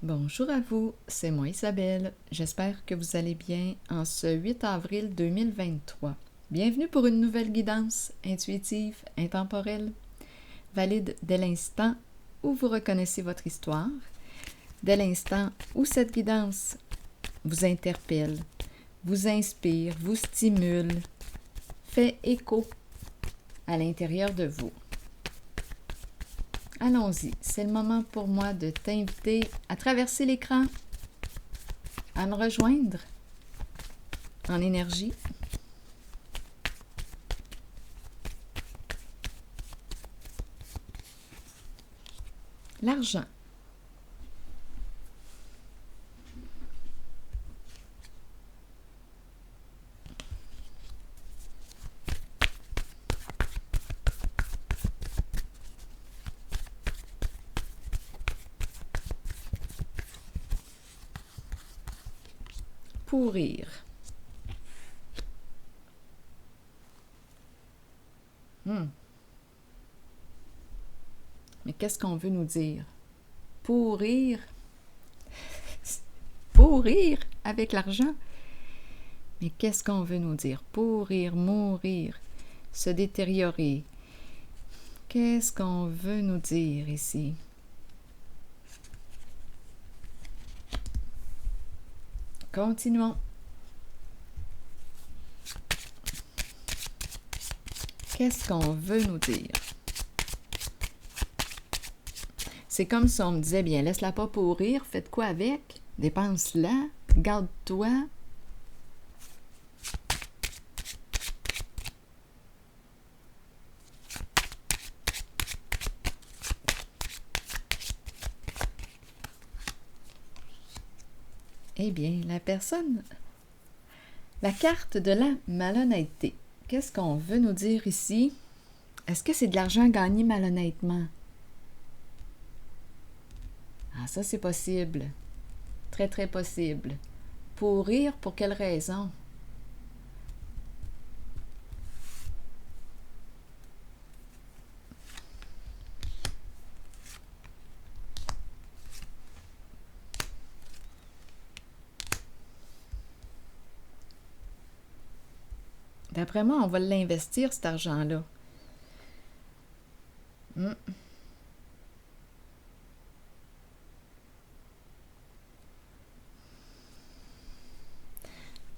Bonjour à vous, c'est moi Isabelle. J'espère que vous allez bien en ce 8 avril 2023. Bienvenue pour une nouvelle guidance intuitive, intemporelle, valide dès l'instant où vous reconnaissez votre histoire, dès l'instant où cette guidance vous interpelle, vous inspire, vous stimule, fait écho à l'intérieur de vous. Allons-y, c'est le moment pour moi de t'inviter à traverser l'écran, à me rejoindre en énergie. L'argent. Pourrir. Mais qu'est-ce qu'on veut nous dire? Pourrir. Pourrir avec l'argent. Mais qu'est-ce qu'on veut nous dire? Pourrir, mourir, se détériorer. Qu'est-ce qu'on veut nous dire ici? Continuons. Qu'est-ce qu'on veut nous dire? C'est comme si on me disait, bien, laisse-la pas pourrir, faites quoi avec? Dépense-la, garde-toi. Eh bien, la carte de la malhonnêteté. Qu'est-ce qu'on veut nous dire ici? Est-ce que c'est de l'argent gagné malhonnêtement? Ah, ça c'est possible. Très, très possible. Pourrir, pour quelle raison? D'après moi, on va l'investir, cet argent-là.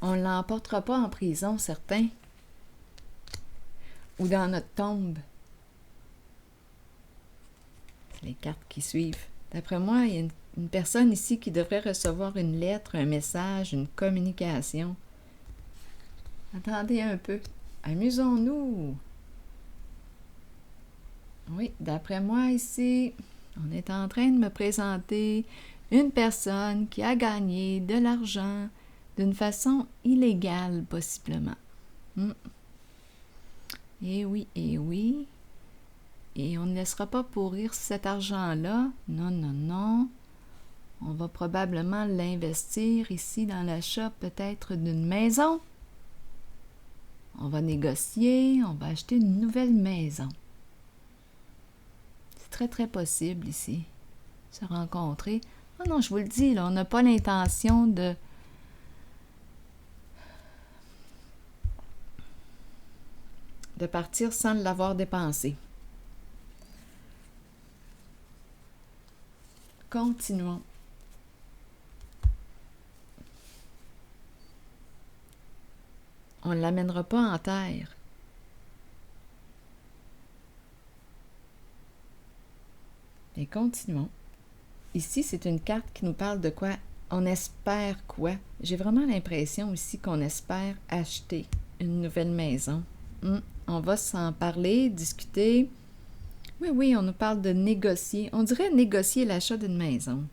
On ne l'emportera pas en prison, certain. Ou dans notre tombe. C'est les cartes qui suivent. D'après moi, il y a une personne ici qui devrait recevoir une lettre, un message, une communication. Attendez un peu. Amusons-nous. Oui, d'après moi ici, on est en train de me présenter une personne qui a gagné de l'argent d'une façon illégale, possiblement. Eh oui, eh oui. Et on ne laissera pas pourrir cet argent-là. Non, non, non. On va probablement l'investir ici dans l'achat peut-être d'une maison. On va négocier, on va acheter une nouvelle maison. C'est très, très possible ici. Se rencontrer. Oh non, je vous le dis, là, on n'a pas l'intention de partir sans l'avoir dépensé. Continuons. On ne l'amènera pas en terre. Et continuons. Ici, c'est une carte qui nous parle de quoi? On espère quoi? J'ai vraiment l'impression ici qu'on espère acheter une nouvelle maison. On va s'en parler, discuter. Oui, on nous parle de négocier. On dirait négocier l'achat d'une maison.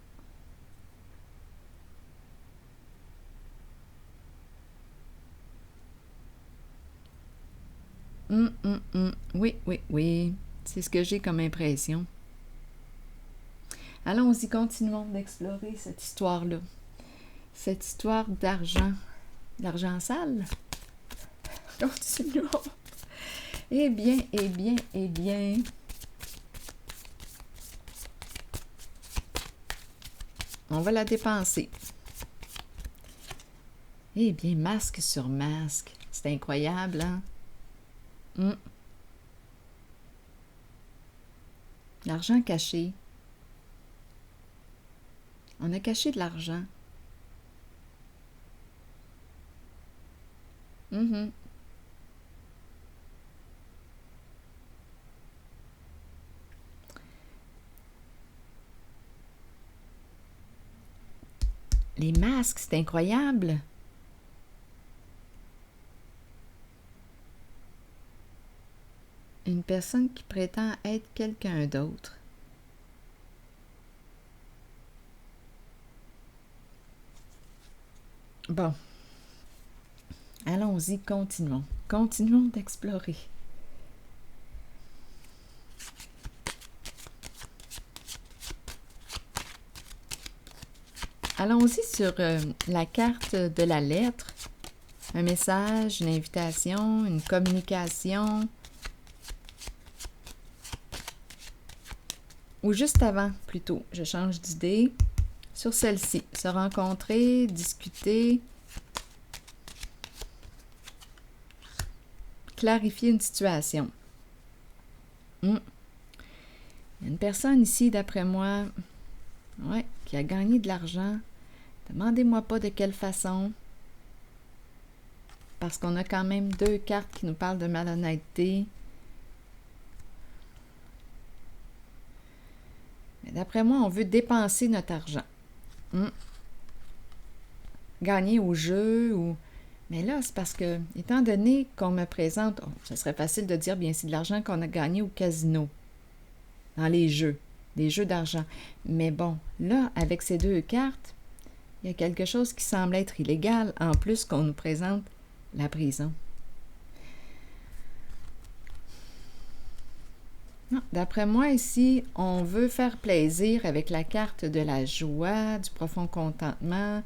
Oui. C'est ce que j'ai comme impression. Allons-y, continuons d'explorer cette histoire-là. Cette histoire d'argent. L'argent sale? Continuons. Eh bien. on va la dépenser. Eh bien, masque sur masque. C'est incroyable, hein? L'argent caché. On a caché de l'argent. Les masques, c'est incroyable. Une personne qui prétend être quelqu'un d'autre. Bon. Allons-y, continuons. Continuons d'explorer. Allons-y sur la carte de la lettre. Un message, une invitation, une communication. Ou juste avant, plutôt. Je change d'idée. Sur celle-ci, se rencontrer, discuter, clarifier une situation. Il y a une personne ici, d'après moi, qui a gagné de l'argent. Demandez-moi pas de quelle façon. Parce qu'on a quand même 2 cartes qui nous parlent de malhonnêteté. Mais d'après moi, on veut dépenser notre argent. Gagner au jeu ou... Mais là, c'est parce que, étant donné qu'on me présente... ce serait facile de dire, bien, c'est de l'argent qu'on a gagné au casino. Dans les jeux d'argent. Mais bon, là, avec ces 2 cartes, il y a quelque chose qui semble être illégal, en plus qu'on nous présente la prison. D'après moi, ici, on veut faire plaisir avec la carte de la joie, du profond contentement,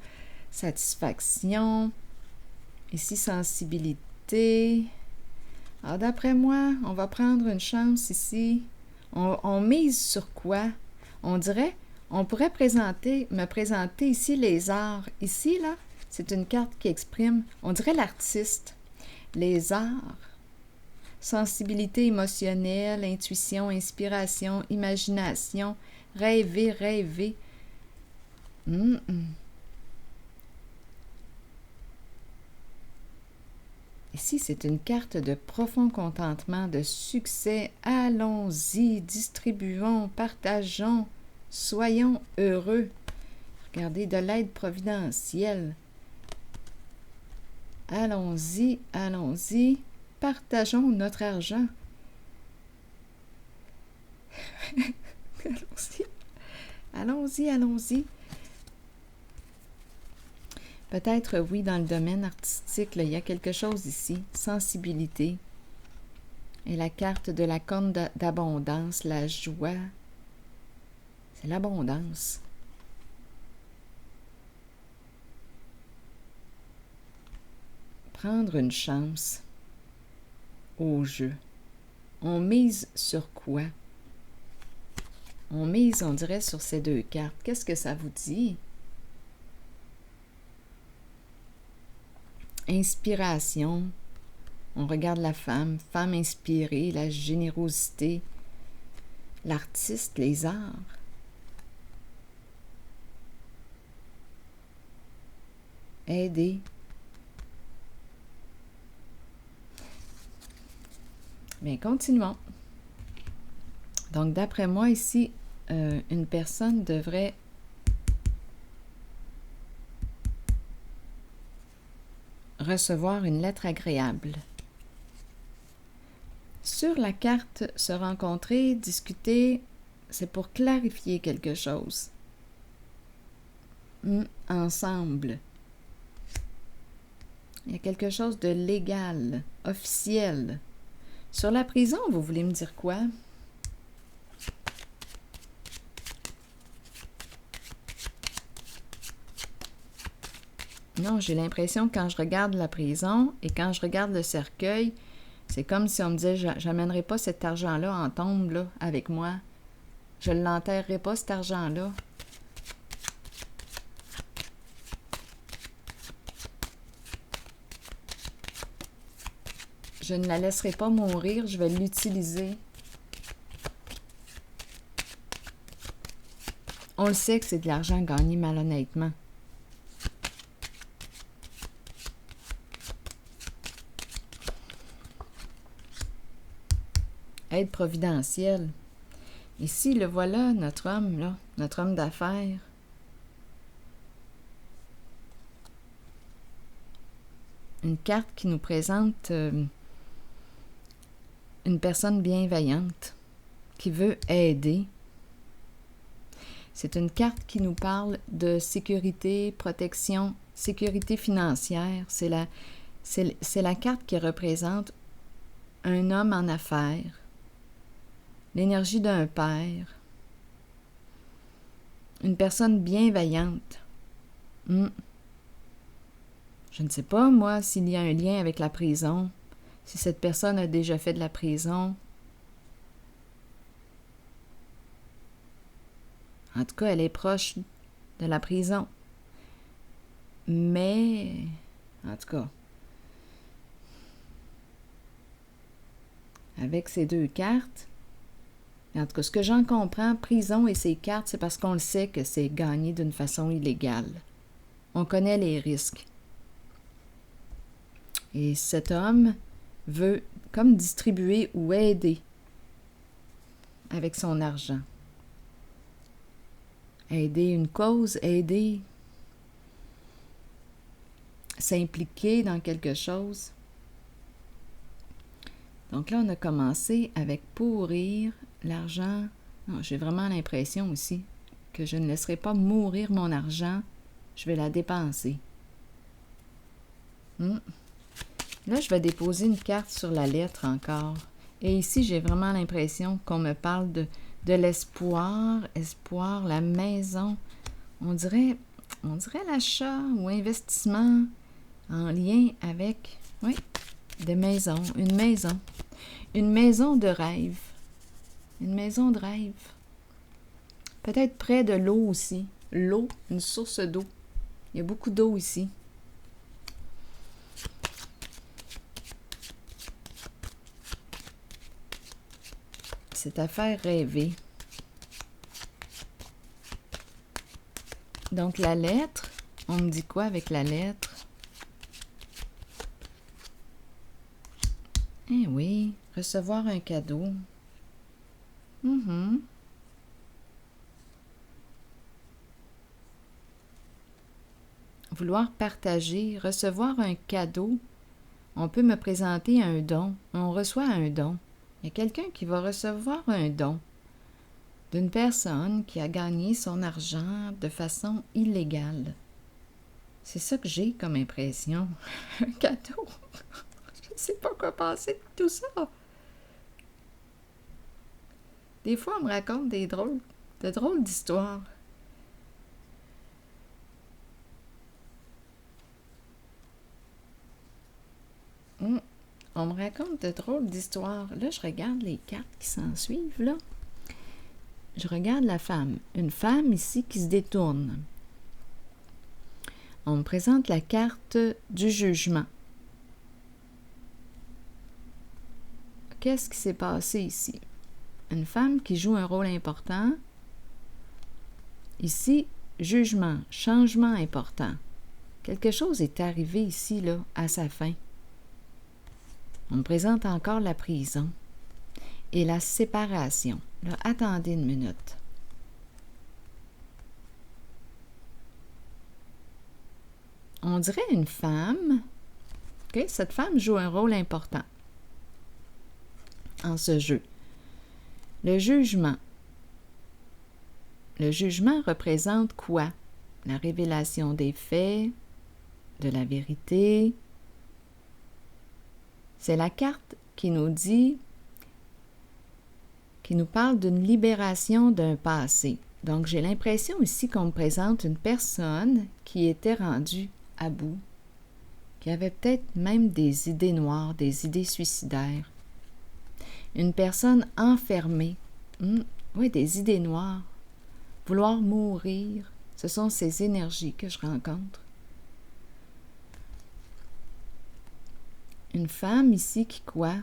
satisfaction, ici, sensibilité. Alors, d'après moi, on va prendre une chance ici. On mise sur quoi? On dirait, on pourrait me présenter ici les arts. Ici, là, c'est une carte qui exprime, on dirait l'artiste. Les arts. Sensibilité émotionnelle, intuition, inspiration, imagination, rêver. Ici, c'est une carte de profond contentement, de succès. Allons-y, distribuons, partageons, soyons heureux. Regardez, de l'aide providentielle. Allons-y. Partageons notre argent. Allons-y. Peut-être, oui, dans le domaine artistique, là, il y a quelque chose ici. Sensibilité. Et la carte de la corne d'abondance, la joie. C'est l'abondance. Prendre une chance au jeu. On mise sur quoi? On mise, on dirait, sur ces 2 cartes. Qu'est-ce que ça vous dit? Inspiration. On regarde la femme inspirée, la générosité, l'artiste, les arts. Aider. Bien, continuons. Donc, d'après moi, ici, une personne devrait recevoir une lettre agréable. Sur la carte « Se rencontrer, discuter », c'est pour clarifier quelque chose. Ensemble. Il y a quelque chose de légal, officiel. Sur la prison, vous voulez me dire quoi? Non, j'ai l'impression que quand je regarde la prison et quand je regarde le cercueil, c'est comme si on me disait, j'amènerai pas cet argent-là en tombe là, avec moi. Je ne l'enterrerai pas, cet argent-là. Je ne la laisserai pas mourir, je vais l'utiliser. On le sait que c'est de l'argent gagné malhonnêtement. Aide providentielle. Ici, le voilà, notre homme, là, notre homme d'affaires. Une carte qui nous présente une personne bienveillante qui veut aider. C'est une carte qui nous parle de sécurité, protection, sécurité financière. C'est la carte qui représente un homme en affaires, l'énergie d'un père, une personne bienveillante. Je ne sais pas, moi, s'il y a un lien avec la prison, si cette personne a déjà fait de la prison. En tout cas, elle est proche de la prison. Mais, en tout cas, avec ces deux cartes, en tout cas, ce que j'en comprends, prison et ces cartes, c'est parce qu'on le sait que c'est gagné d'une façon illégale. On connaît les risques. Et cet homme veut comme distribuer ou aider avec son argent. Aider une cause, aider, s'impliquer dans quelque chose. Donc là, on a commencé avec pourrir l'argent. Non, j'ai vraiment l'impression aussi que je ne laisserai pas mourir mon argent. Je vais la dépenser. Là, je vais déposer une carte sur la lettre encore. Et ici, j'ai vraiment l'impression qu'on me parle de l'espoir, la maison. On dirait l'achat ou investissement en lien avec, oui, des maisons, une maison. Une maison de rêve. Une maison de rêve. Peut-être près de l'eau aussi. L'eau, une source d'eau. Il y a beaucoup d'eau ici. C'est à faire rêver. Donc, la lettre, on me dit quoi avec la lettre? Eh oui, recevoir un cadeau. Vouloir partager, recevoir un cadeau. On peut me présenter un don. On reçoit un don. Il y a quelqu'un qui va recevoir un don d'une personne qui a gagné son argent de façon illégale. C'est ça que j'ai comme impression. Un cadeau. Je ne sais pas quoi penser de tout ça. Des fois, on me raconte de drôles d'histoires. On me raconte de drôles d'histoires. Là, je regarde les cartes qui s'en suivent, là. Je regarde la femme. Une femme ici qui se détourne. On me présente la carte du jugement. Qu'est-ce qui s'est passé ici? Une femme qui joue un rôle important. Ici, jugement, changement important. Quelque chose est arrivé ici, là, à sa fin. On me présente encore la prison et la séparation. Là, attendez une minute. On dirait une femme. Okay? Cette femme joue un rôle important en ce jeu. Le jugement. Le jugement représente quoi? La révélation des faits, de la vérité. C'est la carte qui nous dit, qui nous parle d'une libération d'un passé. Donc, j'ai l'impression ici qu'on me présente une personne qui était rendue à bout, qui avait peut-être même des idées noires, des idées suicidaires. Une personne enfermée. Oui, des idées noires. Vouloir mourir. Ce sont ces énergies que je rencontre. Une femme ici qui quoi?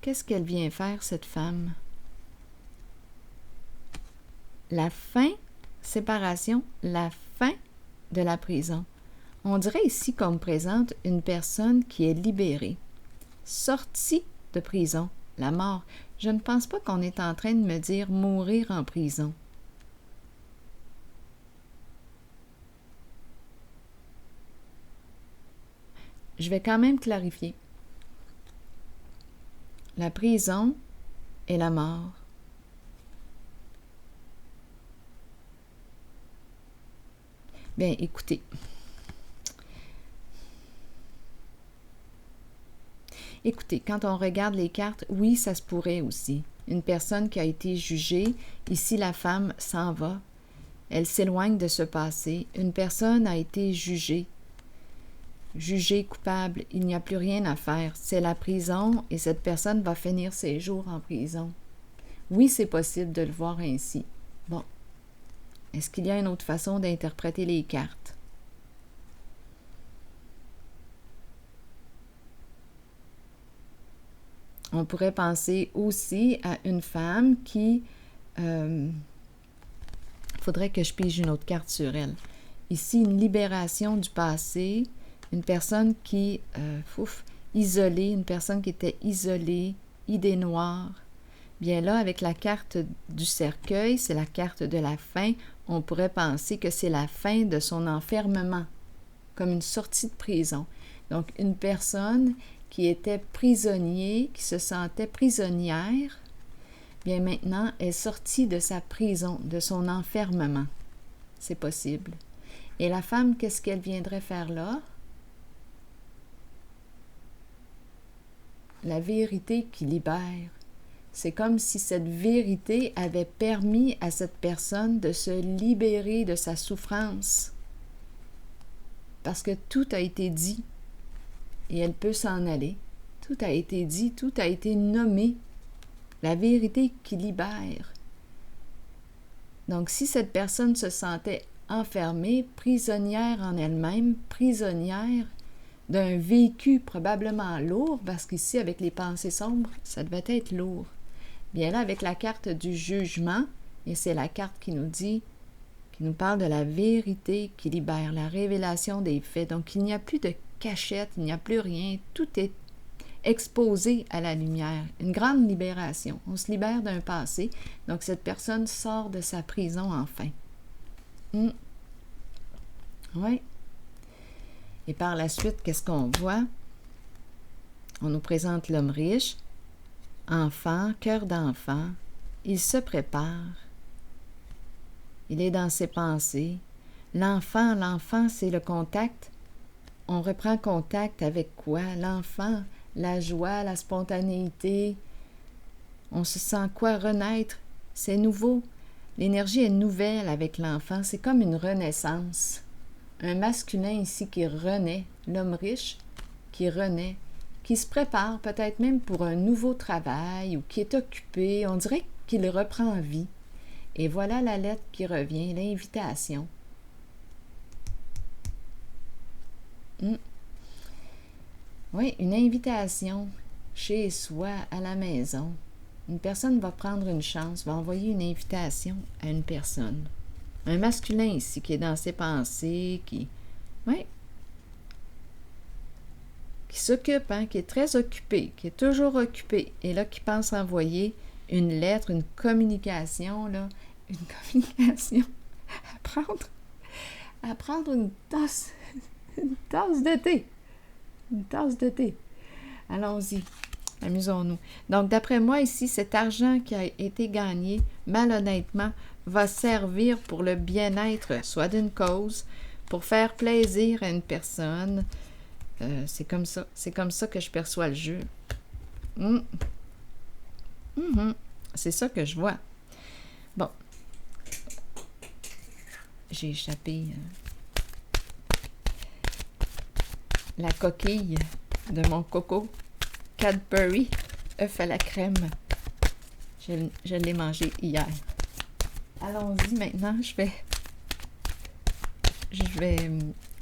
Qu'est-ce qu'elle vient faire, cette femme? La fin, séparation, la fin de la prison. On dirait ici qu'on me présente une personne qui est libérée, sortie de prison, la mort. Je ne pense pas qu'on est en train de me dire mourir en prison. Je vais quand même clarifier. La prison et la mort. Bien, écoutez. Écoutez, quand on regarde les cartes, oui, ça se pourrait aussi. Une personne qui a été jugée, ici la femme s'en va. Elle s'éloigne de ce passé. Une personne a été jugée coupable. Il n'y a plus rien à faire. C'est la prison et cette personne va finir ses jours en prison. Oui, c'est possible de le voir ainsi. Bon. Est-ce qu'il y a une autre façon d'interpréter les cartes? On pourrait penser aussi à une femme qui... faudrait que je pige une autre carte sur elle. Ici, une libération du passé, une personne qui... isolée, une personne qui était isolée, idée noire. Bien là, avec la carte du cercueil, c'est la carte de la fin, on pourrait penser que c'est la fin de son enfermement, comme une sortie de prison. Donc, une personne qui était prisonnier, qui se sentait prisonnière, bien maintenant est sortie de sa prison, de son enfermement. C'est possible. Et la femme, qu'est-ce qu'elle viendrait faire là? La vérité qui libère. C'est comme si cette vérité avait permis à cette personne de se libérer de sa souffrance. Parce que tout a été dit et elle peut s'en aller. Tout a été dit, tout a été nommé. La vérité qui libère. Donc, si cette personne se sentait enfermée, prisonnière en elle-même, prisonnière d'un vécu probablement lourd, parce qu'ici, avec les pensées sombres, ça devait être lourd. Bien là, avec la carte du jugement, et c'est la carte qui nous dit, qui nous parle de la vérité qui libère, la révélation des faits. Donc, il n'y a plus de cachette, il n'y a plus rien, tout est exposé à la lumière. Une grande libération. On se libère d'un passé, donc cette personne sort de sa prison enfin. Oui. Et par la suite, qu'est-ce qu'on voit? On nous présente l'homme riche, enfant, cœur d'enfant. Il se prépare. Il est dans ses pensées. L'enfant, c'est le contact. On reprend contact avec quoi? L'enfant, la joie, la spontanéité. On se sent quoi? Renaître. C'est nouveau. L'énergie est nouvelle avec l'enfant. C'est comme une renaissance. Un masculin ici qui renaît, l'homme riche qui renaît, qui se prépare peut-être même pour un nouveau travail ou qui est occupé. On dirait qu'il reprend vie. Et voilà la lettre qui revient, l'invitation. Oui, une invitation chez soi, à la maison. Une personne va prendre une chance, va envoyer une invitation à une personne. Un masculin ici qui est dans ses pensées, qui s'occupe, qui est très occupé, qui est toujours occupé, et là qui pense envoyer une lettre, une communication, à prendre une tasse de thé. Une tasse de thé. Allons-y, amusons-nous. Donc, d'après moi, ici, cet argent qui a été gagné malhonnêtement va servir pour le bien-être, soit d'une cause, pour faire plaisir à une personne. C'est comme ça que je perçois le jeu. C'est ça que je vois. Bon. J'ai échappé la coquille de mon coco Cadbury œuf à la crème. Je l'ai mangé hier. Allons-y maintenant, je vais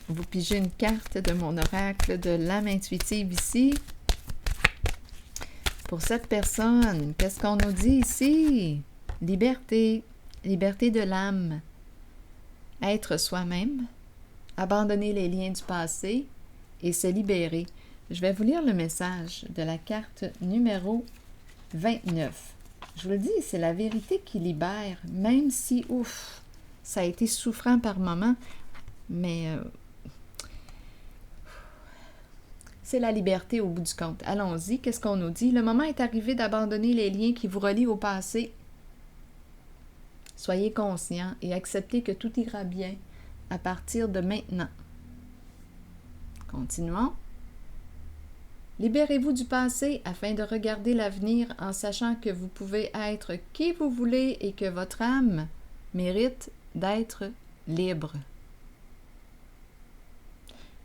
vous pigez une carte de mon oracle de l'âme intuitive ici. Pour cette personne, qu'est-ce qu'on nous dit ici? Liberté, liberté de l'âme, être soi-même, abandonner les liens du passé et se libérer. Je vais vous lire le message de la carte numéro 29. Je vous le dis, c'est la vérité qui libère, même si, ouf, ça a été souffrant par moments, mais c'est la liberté au bout du compte. Allons-y, qu'est-ce qu'on nous dit? Le moment est arrivé d'abandonner les liens qui vous relient au passé. Soyez conscient et acceptez que tout ira bien à partir de maintenant. Continuons. Libérez-vous du passé afin de regarder l'avenir en sachant que vous pouvez être qui vous voulez et que votre âme mérite d'être libre.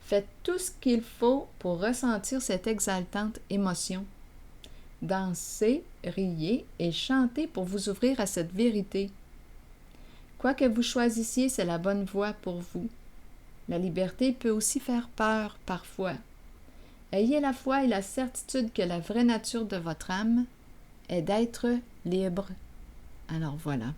Faites tout ce qu'il faut pour ressentir cette exaltante émotion. Dansez, riez et chantez pour vous ouvrir à cette vérité. Quoi que vous choisissiez, c'est la bonne voie pour vous. La liberté peut aussi faire peur parfois. Ayez la foi et la certitude que la vraie nature de votre âme est d'être libre. Alors voilà.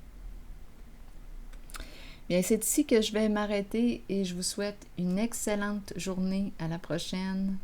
Bien, c'est ici que je vais m'arrêter et je vous souhaite une excellente journée. À la prochaine.